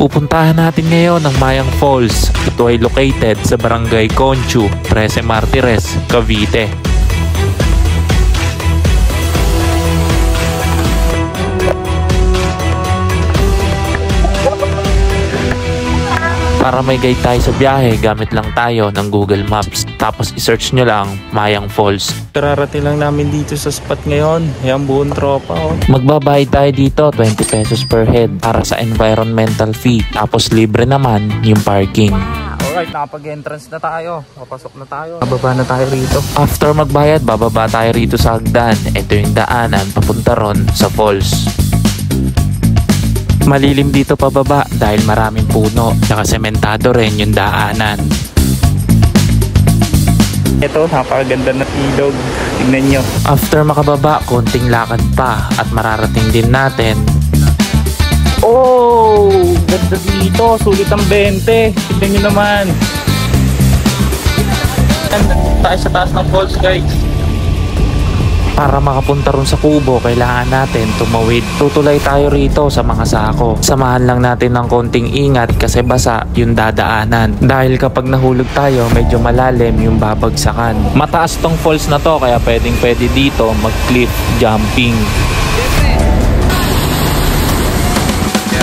Pupuntahan natin ngayon ang Mayang Falls. Ito ay located sa Barangay Conchu, Trece Martires, Cavite. Para may guide tayo sa biyahe, gamit lang tayo ng Google Maps. Tapos i-search nyo lang Mayang Falls. Kararating lang namin dito sa spot ngayon. Ayan, buong tropa. Oh. Magbabayad tayo dito 20 pesos per head para sa environmental fee. Tapos libre naman yung parking. Alright, nakapag-entrance na tayo. Papasok na tayo. Bababa na tayo rito. After magbayad, bababa tayo rito sa hagdan. Ito yung daanan papunta ron sa falls. Malilim dito pababa dahil maraming puno, tsaka sementado rin yung daanan. Ito, napakaganda na ilog. Tignan nyo. After makababa, konting lakad pa at mararating din natin. Oh! Ganda dito. Sulit ang 20. Tignan nyo naman. Tayo sa taas ng falls, guys. Para makapunta ron sa kubo, kailangan natin tumawid. Tutulay tayo rito sa mga sako. Samahan lang natin ng konting ingat kasi basa yung dadaanan. Dahil kapag nahulog tayo, medyo malalim yung babagsakan. Mataas tong falls na to kaya pwede dito mag-cliff jumping.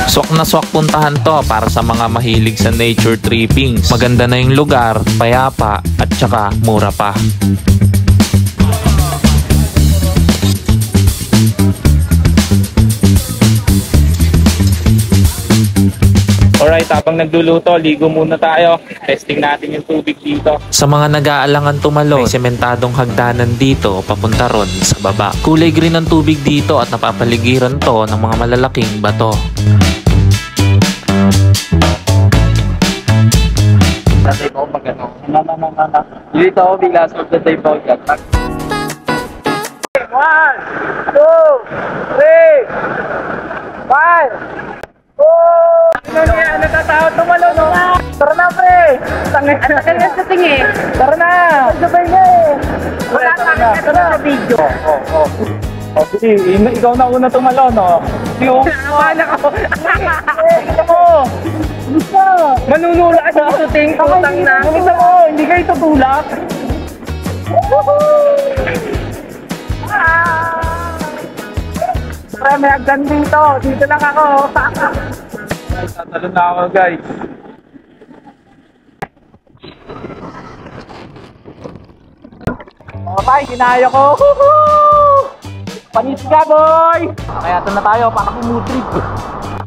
Swak na swak puntahan to para sa mga mahilig sa nature trippings. Maganda na yung lugar, payapa at saka mura pa. Alright, habang nagluluto, ligo muna tayo. Testing natin yung tubig dito. Sa mga nag-aalangan tumalo, may sementadong hagdanan dito papunta ron sa baba. Kulay green ang tubig dito at napapaligiran to ng mga malalaking bato. Tatay ko pag ano. Dito ako bigla sa tatay ko. 1, 2, 3, 5. Ano yan? Natatakot tumalo, no? Tara na, pre! Tangin na. Tangin sa tingin. Tara na! Sabay na eh. Wala tangin na sa video. O, sige. Ikaw na una tumalo, no? Yung... Wala ko. Ito mo! Gusto! Manunula ka sa shooting. Putang na. Gusto mo! Hindi kayo tutulak. Pre, may agdan dito. Dito lang ako. Tatalon na ako, guys. Okay, ginaya ko. Panis ka, boy! Kaya ito na tayo, para kumutrip.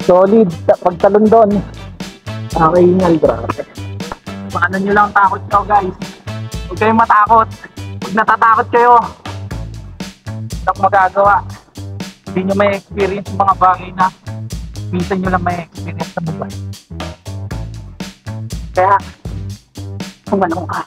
Solid, pagtalon doon. Nakaingal, grabe. Paano nyo lang takot nyo, guys. Huwag kayong matakot. Huwag natatakot kayo. Huwag magagawa. Hindi nyo may experience mga bagay na minsan nyo lang may experience sa buhay. Kaya, kumalong ka.